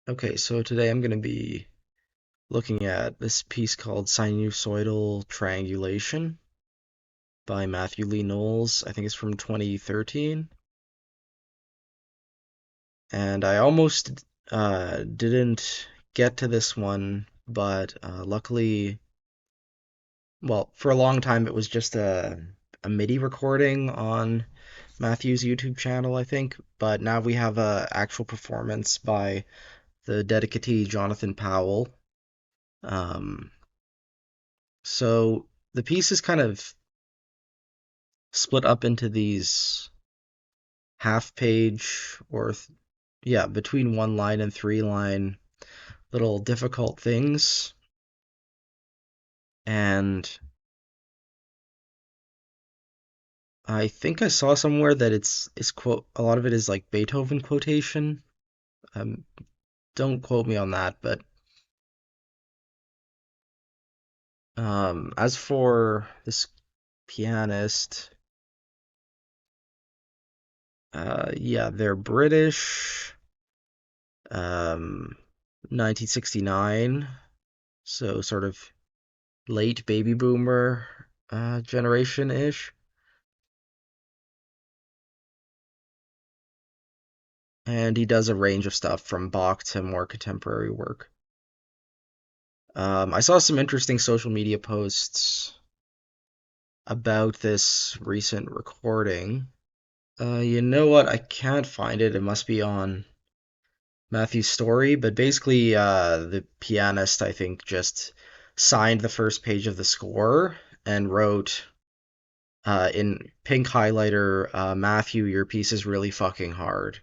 Okay, so today I'm going to be looking at this piece called Sinusoidal Triangulation by Matthew Lee Knowles. I think it's from 2013. And I almost didn't get to this one, but luckily, well, for a long time it was just a MIDI recording on Matthew's YouTube channel, I think. But now we have a actual performance by the dedicatee Jonathan Powell. Um, So the piece is kind of split up into these half page yeah, between one line and three line little difficult things. And I think I saw somewhere that it's quote a lot of it is like Beethoven quotation. Um, don't quote me on that, but as for this pianist, yeah, they're British, um, 1969, so sort of late baby boomer generation ish, and he does a range of stuff from Bach to more contemporary work. I saw some interesting social media posts about this recent recording. You know what? I can't find it. It must be on Matthew's story, but basically, the pianist, I think, just signed the first page of the score and wrote in pink highlighter, Matthew, your piece is really fucking hard.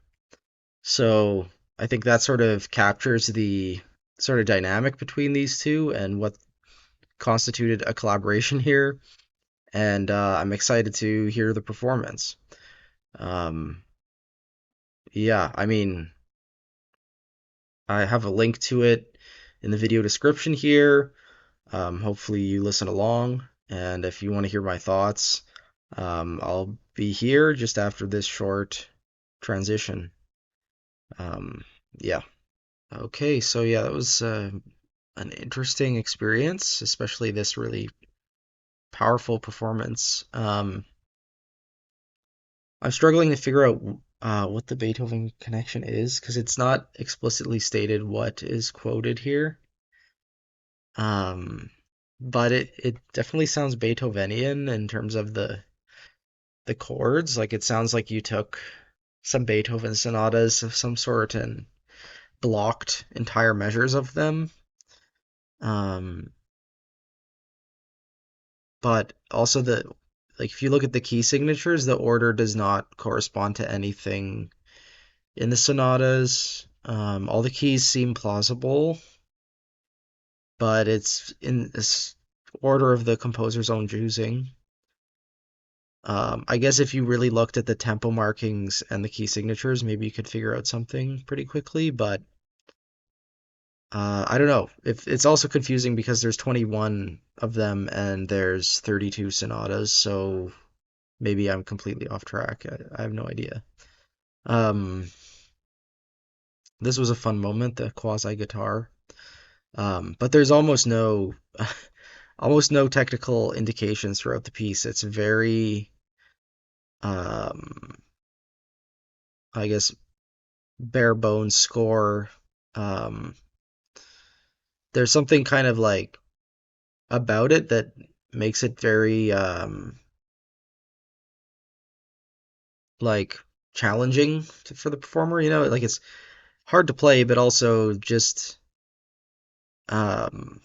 So I think that sort of captures the sort of dynamic between these two and what constituted a collaboration here. And I'm excited to hear the performance. Um, yeah, I mean, I have a link to it in the video description here. Hopefully, you listen along. And if you want to hear my thoughts, I'll be here just after this short transition. Yeah. Okay, so yeah, that was an interesting experience, especially this really powerful performance. I'm struggling to figure out what the Beethoven connection is because it's not explicitly stated what is quoted here. Um, but it definitely sounds Beethovenian in terms of the chords. Like it sounds like you took some Beethoven sonatas of some sort and blocked entire measures of them. Um, but also if you look at the key signatures, the order does not correspond to anything in the sonatas. All the keys seem plausible, but it's in this order of the composer's own choosing. I guess if you really looked at the tempo markings and the key signatures, maybe you could figure out something pretty quickly, but I don't know. If it's also confusing because there's 21 of them and there's 32 sonatas, so maybe I'm completely off track. I have no idea. Um, this was a fun moment, the quasi guitar. But there's almost no technical indications throughout the piece. It's very, um, I guess, bare bones score. Um, there's something kind of like about it that makes it very, like challenging for the performer. Like it's hard to play, but also just um,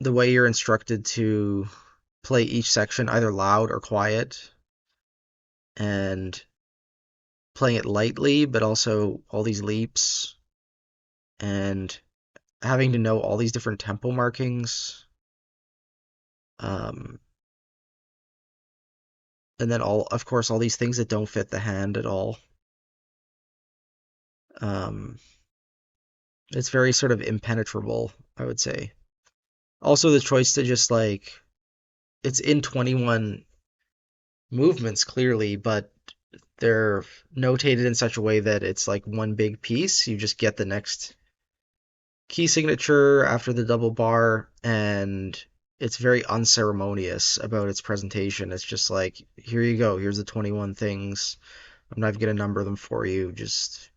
the way you're instructed to play each section either loud or quiet and playing it lightly, but also all these leaps and having to know all these different tempo markings. Um, and then of course, all these things that don't fit the hand at all. Um, it's very sort of impenetrable, I would say. Also, the choice to just it's in 21 movements clearly, but they're notated in such a way that it's like one big piece. You just get the next key signature after the double bar, and it's very unceremonious about its presentation. It's just like, here you go, here's the 21 things. I'm not even gonna number them for you. Just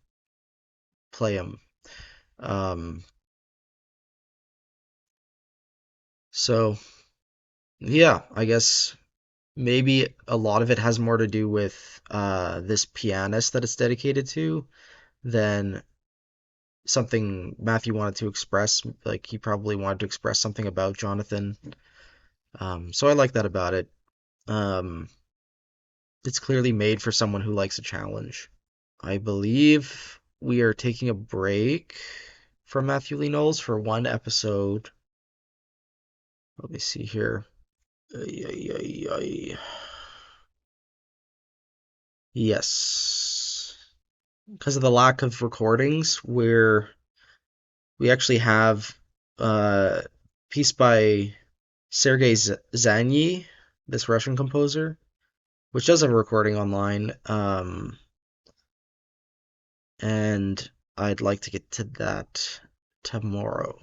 play them. Um, so yeah, I guess maybe a lot of it has more to do with this pianist that it's dedicated to than something Matthew wanted to express. Like he probably wanted to express something about Jonathan. So I like that about it. Um, it's clearly made for someone who likes a challenge. I believe we are taking a break from Matthew Lee Knowles for one episode. Let me see here. Ay, ay, ay, ay. Yes. Because of the lack of recordings, we actually have a piece by Sergei Zanyi, this Russian composer, which does have a recording online. And I'd like to get to that tomorrow.